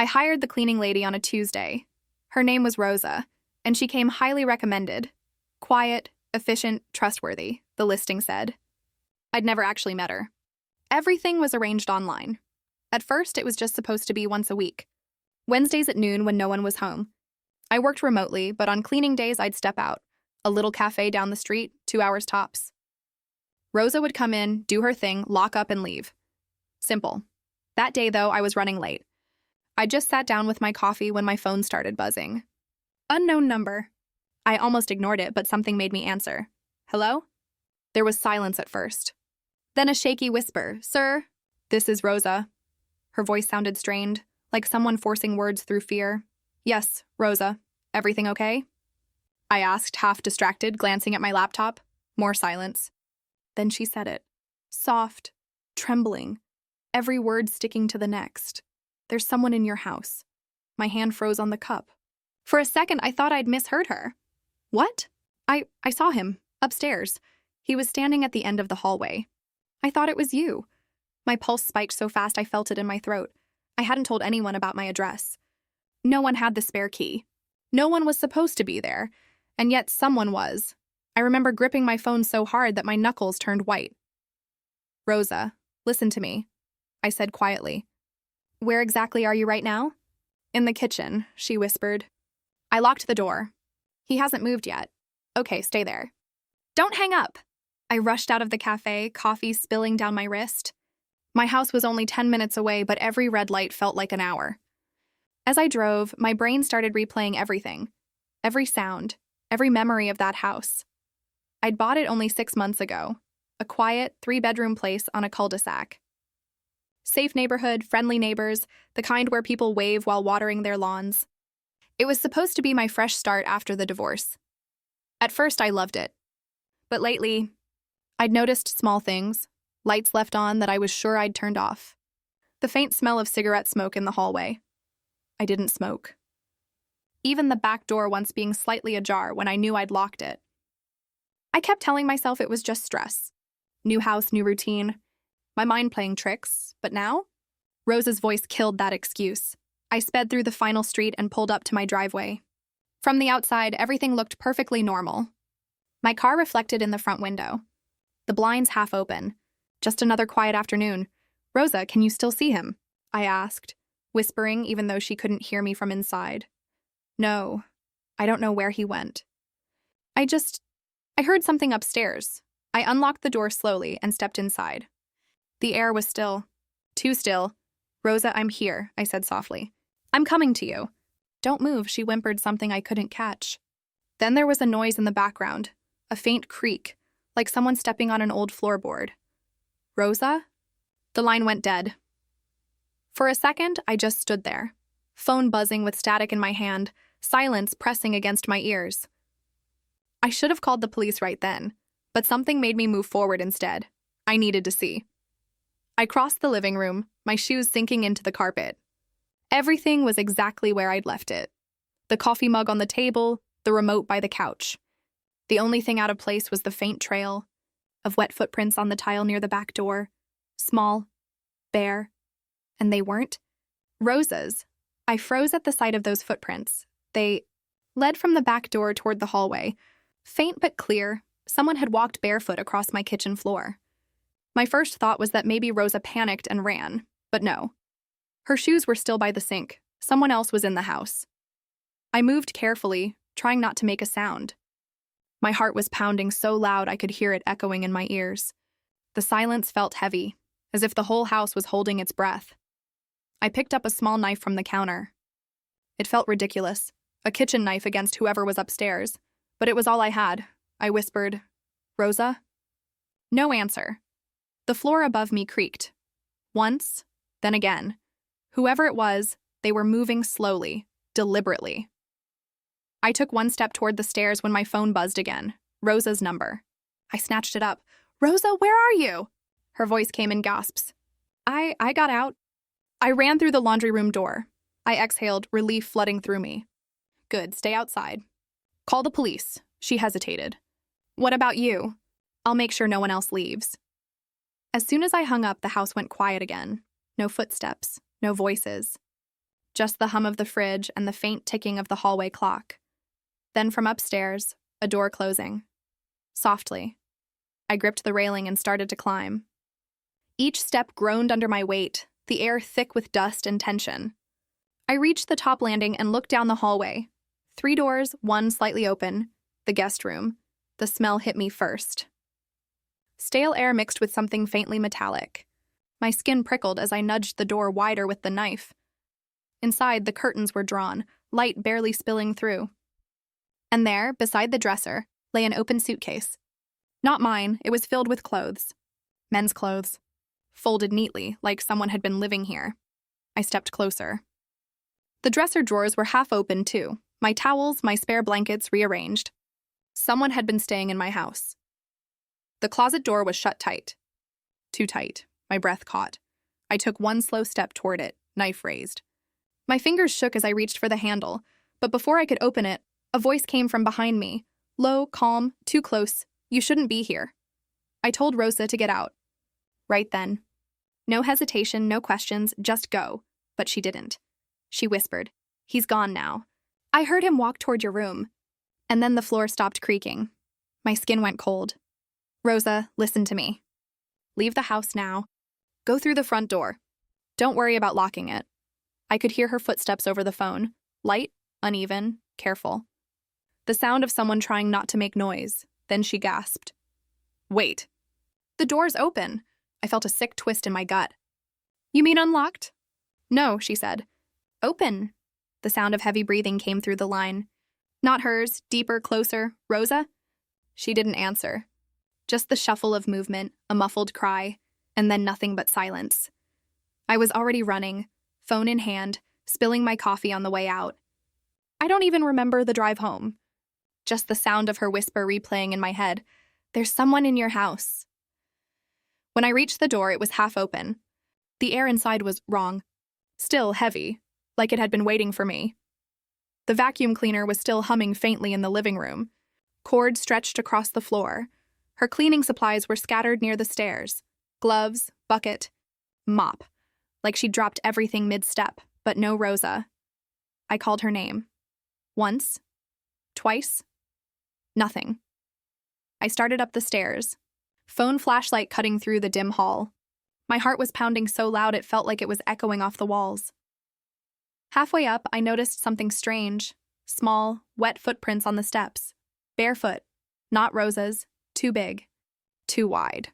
I hired the cleaning lady on a Tuesday. Her name was Rosa, and she came highly recommended. Quiet, efficient, trustworthy, the listing said. I'd never actually met her. Everything was arranged online. At first, it was just supposed to be once a week. Wednesdays at noon when no one was home. I worked remotely, but on cleaning days I'd step out. A little cafe down the street, 2 hours tops. Rosa would come in, do her thing, lock up and leave. Simple. That day, though, I was running late. I just sat down with my coffee when my phone started buzzing. Unknown number. I almost ignored it, but something made me answer. Hello? There was silence at first. Then a shaky whisper. Sir, this is Rosa. Her voice sounded strained, like someone forcing words through fear. Yes, Rosa. Everything okay? I asked, half distracted, glancing at my laptop. More silence. Then she said it. Soft, trembling, every word sticking to the next. There's someone in your house. My hand froze on the cup. For a second, I thought I'd misheard her. What? I saw him, upstairs. He was standing at the end of the hallway. I thought it was you. My pulse spiked so fast I felt it in my throat. I hadn't told anyone about my address. No one had the spare key. No one was supposed to be there, and yet someone was. I remember gripping my phone so hard that my knuckles turned white. Rosa, listen to me, I said quietly. Where exactly are you right now? In the kitchen, she whispered. I locked the door. He hasn't moved yet. Okay, stay there. Don't hang up. I rushed out of the cafe, coffee spilling down my wrist. My house was only 10 minutes away, but every red light felt like an hour. As I drove, my brain started replaying everything. Every sound, every memory of that house. I'd bought it only 6 months ago. A quiet, 3-bedroom place on a cul-de-sac. Safe neighborhood, friendly neighbors, the kind where people wave while watering their lawns. It was supposed to be my fresh start after the divorce. At first, I loved it. But lately, I'd noticed small things, lights left on that I was sure I'd turned off. The faint smell of cigarette smoke in the hallway. I didn't smoke. Even the back door once being slightly ajar when I knew I'd locked it. I kept telling myself it was just stress. New house, new routine. My mind playing tricks, but now? Rosa's voice killed that excuse. I sped through the final street and pulled up to my driveway. From the outside, everything looked perfectly normal. My car reflected in the front window. The blinds half open. Just another quiet afternoon. Rosa, can you still see him? I asked, whispering even though she couldn't hear me from inside. No, I don't know where he went. I heard something upstairs. I unlocked the door slowly and stepped inside. The air was still. Too still. Rosa, I'm here, I said softly. I'm coming to you. Don't move, she whimpered something I couldn't catch. Then there was a noise in the background, a faint creak, like someone stepping on an old floorboard. Rosa? The line went dead. For a second, I just stood there, phone buzzing with static in my hand, silence pressing against my ears. I should have called the police right then, but something made me move forward instead. I needed to see. I crossed the living room, my shoes sinking into the carpet. Everything was exactly where I'd left it. The coffee mug on the table, the remote by the couch. The only thing out of place was the faint trail of wet footprints on the tile near the back door. Small, bare, and they weren't Rosa's. I froze at the sight of those footprints. They led from the back door toward the hallway. Faint but clear, someone had walked barefoot across my kitchen floor. My first thought was that maybe Rosa panicked and ran, but no. Her shoes were still by the sink. Someone else was in the house. I moved carefully, trying not to make a sound. My heart was pounding so loud I could hear it echoing in my ears. The silence felt heavy, as if the whole house was holding its breath. I picked up a small knife from the counter. It felt ridiculous, a kitchen knife against whoever was upstairs, but it was all I had. I whispered, Rosa? No answer. The floor above me creaked. Once, then again. Whoever it was, they were moving slowly, deliberately. I took one step toward the stairs when my phone buzzed again. Rosa's number. I snatched it up. Rosa, where are you? Her voice came in gasps. I got out. I ran through the laundry room door. I exhaled, relief flooding through me. Good, stay outside. Call the police. She hesitated. What about you? I'll make sure no one else leaves. As soon as I hung up, the house went quiet again. No footsteps, no voices. just the hum of the fridge and the faint ticking of the hallway clock. Then from upstairs, a door closing. Softly. I gripped the railing and started to climb. Each step groaned under my weight, the air thick with dust and tension. I reached the top landing and looked down the hallway. 3 doors, one slightly open, the guest room. The smell hit me first. Stale air mixed with something faintly metallic. My skin prickled as I nudged the door wider with the knife. Inside, the curtains were drawn, light barely spilling through. And there, beside the dresser, lay an open suitcase. Not mine, it was filled with clothes. Men's clothes. Folded neatly, like someone had been living here. I stepped closer. The dresser drawers were half open, too, my towels, my spare blankets rearranged. Someone had been staying in my house. The closet door was shut tight. Too tight. My breath caught. I took one slow step toward it, knife raised. My fingers shook as I reached for the handle, but before I could open it, a voice came from behind me. Low, calm, too close. You shouldn't be here. I told Rosa to get out. Right then. No hesitation, no questions, just go. But she didn't. She whispered, "He's gone now." I heard him walk toward your room. And then the floor stopped creaking. My skin went cold. Rosa, listen to me. Leave the house now. Go through the front door. Don't worry about locking it. I could hear her footsteps over the phone. Light, uneven, careful. The sound of someone trying not to make noise. Then she gasped. Wait. The door's open. I felt a sick twist in my gut. You mean unlocked? No, she said. Open. The sound of heavy breathing came through the line. Not hers, deeper, closer. Rosa? She didn't answer. Just the shuffle of movement, a muffled cry, and then nothing but silence. I was already running, phone in hand, spilling my coffee on the way out. I don't even remember the drive home. Just the sound of her whisper replaying in my head. There's someone in your house. When I reached the door, it was half open. The air inside was wrong. Still heavy, like it had been waiting for me. The vacuum cleaner was still humming faintly in the living room. Cord stretched across the floor. Her cleaning supplies were scattered near the stairs. Gloves, bucket, mop. Like she'd dropped everything mid-step, but no Rosa. I called her name. Once. Twice. Nothing. I started up the stairs. Phone flashlight cutting through the dim hall. My heart was pounding so loud it felt like it was echoing off the walls. Halfway up, I noticed something strange. Small, wet footprints on the steps. Barefoot. Not Rosa's. Too big. Too wide.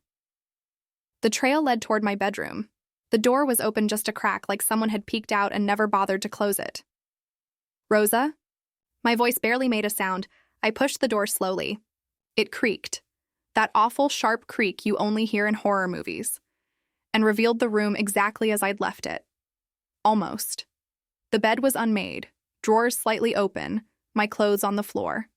The trail led toward my bedroom. The door was open just a crack, like someone had peeked out and never bothered to close it. Rosa? My voice barely made a sound. I pushed the door slowly. It creaked. That awful, sharp creak you only hear in horror movies. And revealed the room exactly as I'd left it. Almost. The bed was unmade, drawers slightly open, my clothes on the floor.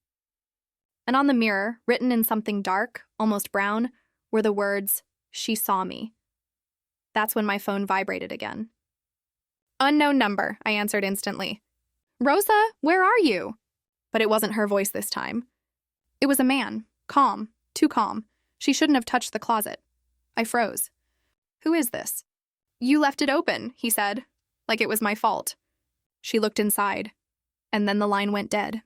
And on the mirror, written in something dark, almost brown, were the words, "She saw me." That's when my phone vibrated again. "Unknown number," I answered instantly. "Rosa, where are you?" But it wasn't her voice this time. It was a man, calm, too calm. She shouldn't have touched the closet. I froze. "Who is this?" "You left it open," he said, like it was my fault. She looked inside, and then the line went dead.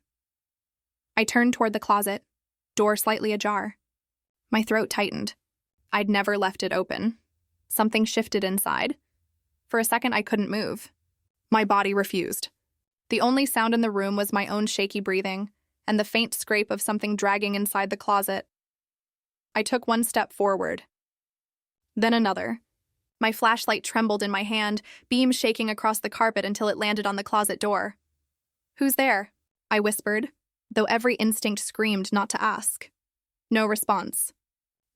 I turned toward the closet, door slightly ajar. My throat tightened. I'd never left it open. Something shifted inside. For a second, I couldn't move. My body refused. The only sound in the room was my own shaky breathing and the faint scrape of something dragging inside the closet. I took one step forward. Then another. My flashlight trembled in my hand, beam shaking across the carpet until it landed on the closet door. "Who's there?" I whispered, though every instinct screamed not to ask. No response.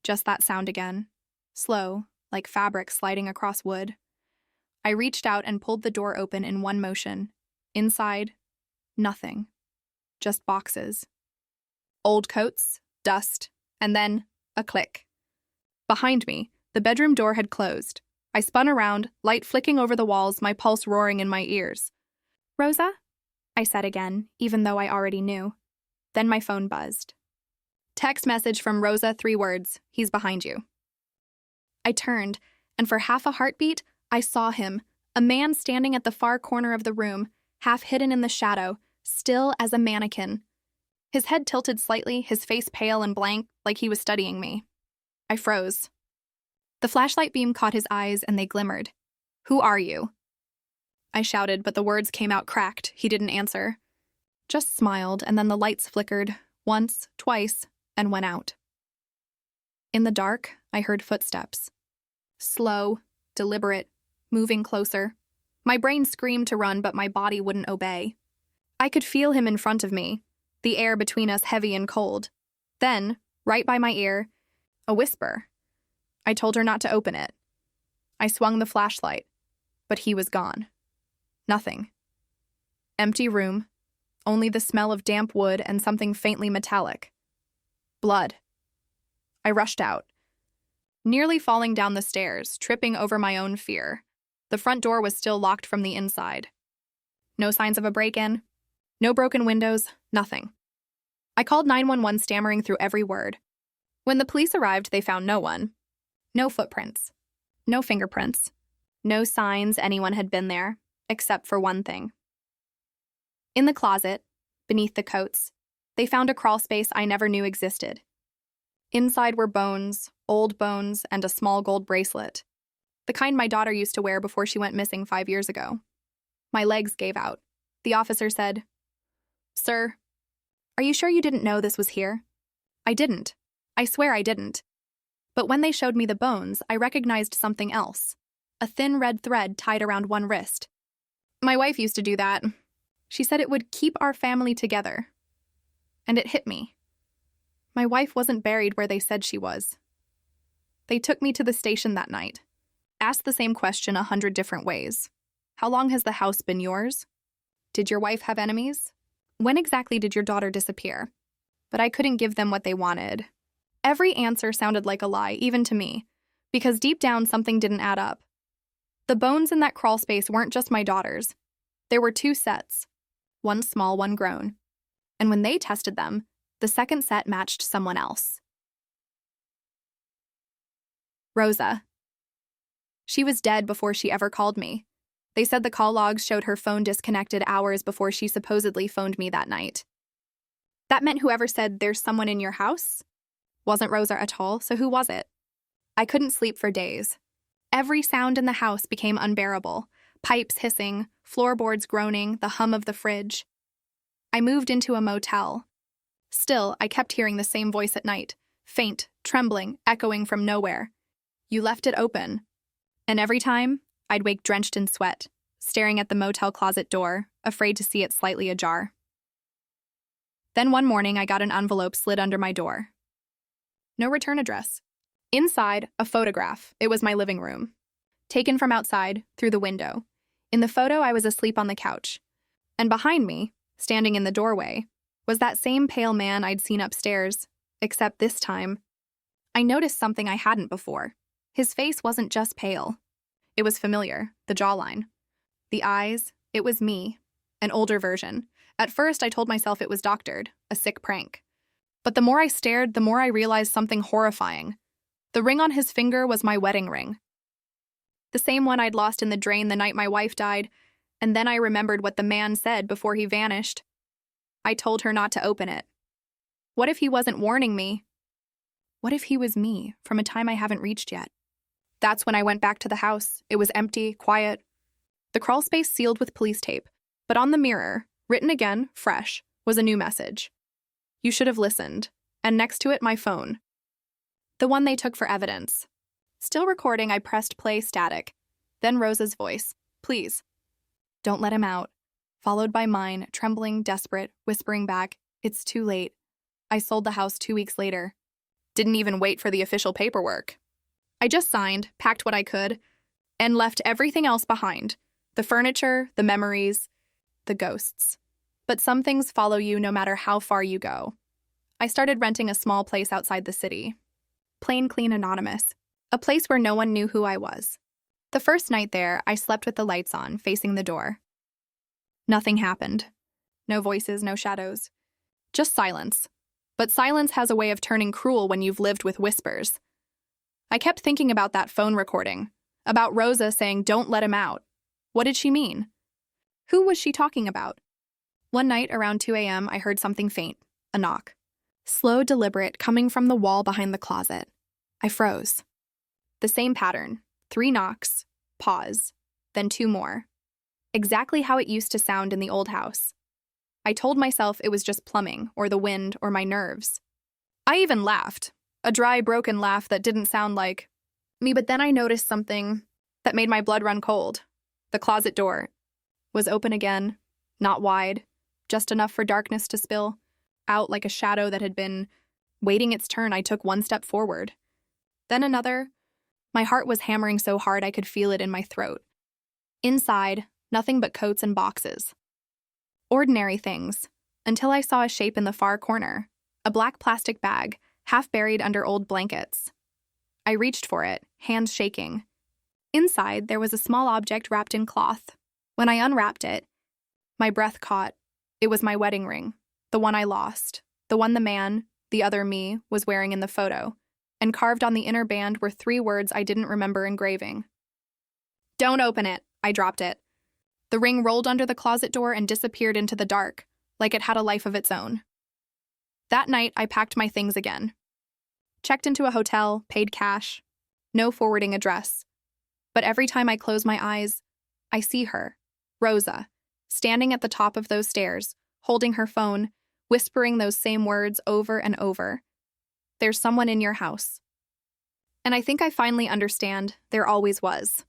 Just that sound again. Slow, like fabric sliding across wood. I reached out and pulled the door open in one motion. Inside, nothing. Just boxes. Old coats, dust, and then a click. Behind me, the bedroom door had closed. I spun around, light flicking over the walls, my pulse roaring in my ears. "Rosa?" I said again, even though I already knew. Then my phone buzzed. Text message from Rosa, 3 words, "He's behind you." I turned, and for half a heartbeat, I saw him, A man standing at the far corner of the room, half hidden in the shadow, still as a mannequin. His head tilted slightly, his face pale and blank, like he was studying me. I froze. The flashlight beam caught his eyes and they glimmered. "Who are you?" I shouted, but the words came out cracked. He didn't answer. Just smiled, and then the lights flickered, once, twice, and went out. In the dark, I heard footsteps. Slow, deliberate, moving closer. My brain screamed to run, but my body wouldn't obey. I could feel him in front of me, the air between us heavy and cold. Then, right by my ear, a whisper. I told her not to open it. I swung the flashlight, but he was gone. Nothing. Empty room, only the smell of damp wood and something faintly metallic. Blood. I rushed out, nearly falling down the stairs, tripping over my own fear. The front door was still locked from the inside. No signs of a break-in, no broken windows, nothing. I called 911, stammering through every word. When the police arrived, they found no one. No footprints. No fingerprints. No signs anyone had been there, except for one thing. In the closet, beneath the coats, they found a crawl space I never knew existed. Inside were bones, old bones, and a small gold bracelet, the kind my daughter used to wear before she went missing 5 years ago. My legs gave out. The officer said, "Sir, are you sure you didn't know this was here?" I didn't. I swear I didn't. But when they showed me the bones, I recognized something else. A thin red thread tied around one wrist. My wife used to do that. She said it would keep our family together. And it hit me. My wife wasn't buried where they said she was. They took me to the station that night. Asked the same question 100 different ways. How long has the house been yours? Did your wife have enemies? When exactly did your daughter disappear? But I couldn't give them what they wanted. Every answer sounded like a lie, even to me, because deep down something didn't add up. The bones in that crawl space weren't just my daughter's. There were 2 sets, one small, one grown. And when they tested them, the second set matched someone else. Rosa. She was dead before she ever called me. They said the call logs showed her phone disconnected hours before she supposedly phoned me that night. That meant whoever said, "There's someone in your house," wasn't Rosa at all, so who was it? I couldn't sleep for days. Every sound in the house became unbearable. Pipes hissing, floorboards groaning, the hum of the fridge. I moved into a motel. Still, I kept hearing the same voice at night, faint, trembling, echoing from nowhere. "You left it open." And every time, I'd wake drenched in sweat, staring at the motel closet door, afraid to see it slightly ajar. Then one morning, I got an envelope slid under my door. No return address. Inside, a photograph. It was my living room. Taken from outside, through the window. In the photo, I was asleep on the couch. And behind me, standing in the doorway, was that same pale man I'd seen upstairs, except this time, I noticed something I hadn't before. His face wasn't just pale. It was familiar, the jawline. The eyes, it was me, an older version. At first, I told myself it was doctored, a sick prank. But the more I stared, the more I realized something horrifying. The ring on his finger was my wedding ring. The same one I'd lost in the drain the night my wife died, and then I remembered what the man said before he vanished. I told her not to open it. What if he wasn't warning me? What if he was me, from a time I haven't reached yet? That's when I went back to the house. It was empty, quiet. The crawl space sealed with police tape, but on the mirror, written again, fresh, was a new message. "You should have listened." And next to it, my phone. The one they took for evidence. Still recording, I pressed play static. Then Rosa's voice. "Please, don't let him out." Followed by mine, trembling, desperate, whispering back, "It's too late. I sold the house 2 weeks later. Didn't even wait for the official paperwork. I just signed, packed what I could, and left everything else behind. The furniture, the memories, the ghosts. But some things follow you no matter how far you go. I started renting a small place outside the city. Plain, clean, anonymous. A place where no one knew who I was. The first night there, I slept with the lights on, facing the door. Nothing happened. No voices, no shadows. Just silence. But silence has a way of turning cruel when you've lived with whispers. I kept thinking about that phone recording, about Rosa saying, "Don't let him out." What did she mean? Who was she talking about? One night around 2 a.m., I heard something faint, a knock. Slow, deliberate, coming from the wall behind the closet. I froze. The same pattern, 3 knocks, pause, then 2 more. Exactly how it used to sound in the old house. I told myself it was just plumbing, or the wind, or my nerves. I even laughed, a dry, broken laugh that didn't sound like me, but then I noticed something that made my blood run cold. The closet door was open again, not wide, just enough for darkness to spill out like a shadow that had been waiting its turn. I took 1 step forward, then another. My heart was hammering so hard I could feel it in my throat. Inside, nothing but coats and boxes. Ordinary things, until I saw a shape in the far corner, a black plastic bag, half buried under old blankets. I reached for it, hands shaking. Inside, there was a small object wrapped in cloth. When I unwrapped it, my breath caught. It was my wedding ring, the one I lost, the one the man, the other me, was wearing in the photo, and carved on the inner band were 3 words I didn't remember engraving. "Don't open it." I dropped it. The ring rolled under the closet door and disappeared into the dark, like it had a life of its own. That night, I packed my things again. Checked into a hotel, paid cash. No forwarding address. But every time I close my eyes, I see her, Rosa, standing at the top of those stairs, holding her phone, whispering those same words over and over. "There's someone in your house." And I think I finally understand there always was.